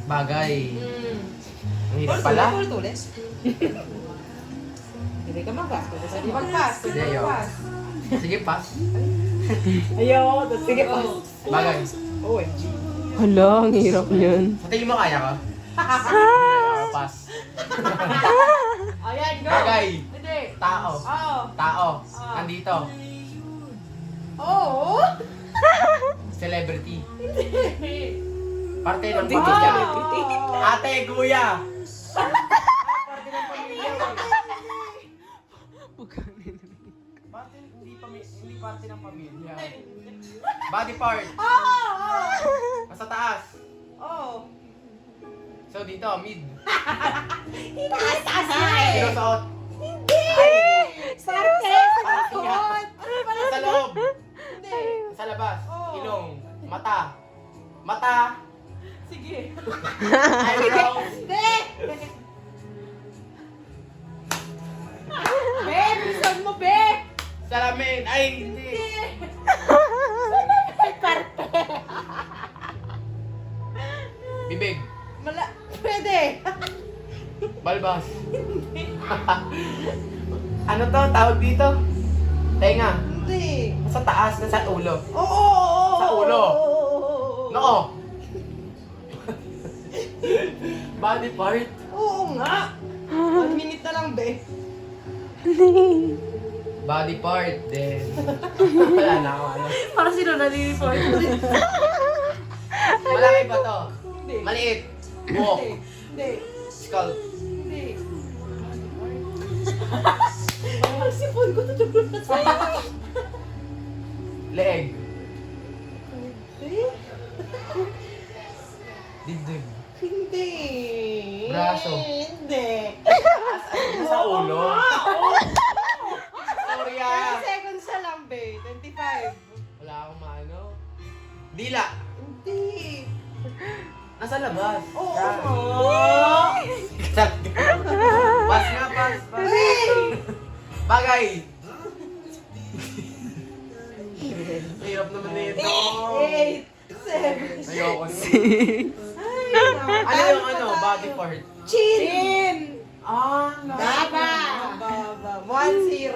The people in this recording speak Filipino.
Bagay. Ang hirap Ulit, pala. ulit. Hindi ka mag-pass. Pwede mag-pass. Pwede Hindi, mag-pass. Sige, pass. Ayaw. Sige, pass. Bagay. OMG. Hala, ang hirap niyan. Sa tingin mo kaya ka? Pass. Ayan, go. Bagay. Hindi. Tao. Oo. Tao. Nandito. Oo. Celebrity. Hindi. Parte ng Hindi pamilya. celebrity. Ate, kuya. Parte ng pamilya. Parte, hindi parte ng pamilya. Body part. Oo. Nasa taas. Oo. So dito, mid. Taas na eh. Sinusuot. Hindi. Parte. Sakot. Sa loob. Hindi. Sa labas. Oo. Ilong. Mata. Mata. Sige. Eyebrow. Hindi. Be, bilisan mo, be. Salamin. Ay, hindi. Bibig. Pwede. Balbas. Ano to? Tawag dito? Tenga. Hindi. Sa taas, nasa ulo. Oo. Sa ulo. Noo. Body part. Oo nga. 1 minute na lang, be. Body part. Then, wala na ako. Ano. Parang sino naliliport. Malaki ba to? Hindi. Maliit. Buhok. Hindi. Skull. Hindi. Ang sipon ko tutulog na sa'yo. Leeg. Hindi. Dibdib. Hindi. Braso. Hindi. Sa ulo. Sorry 30 ah. seconds na lang, be. 25. Wala akong maano. Dila. Hindi. Nasa labas. Oo. Yan. Pas nga, pas. Bagay. Hirap naman nito. 8, 7. Ayoko na. Ay, Ano yung ano? Body part. Chin! Ah, Baba! Baba. 1-0.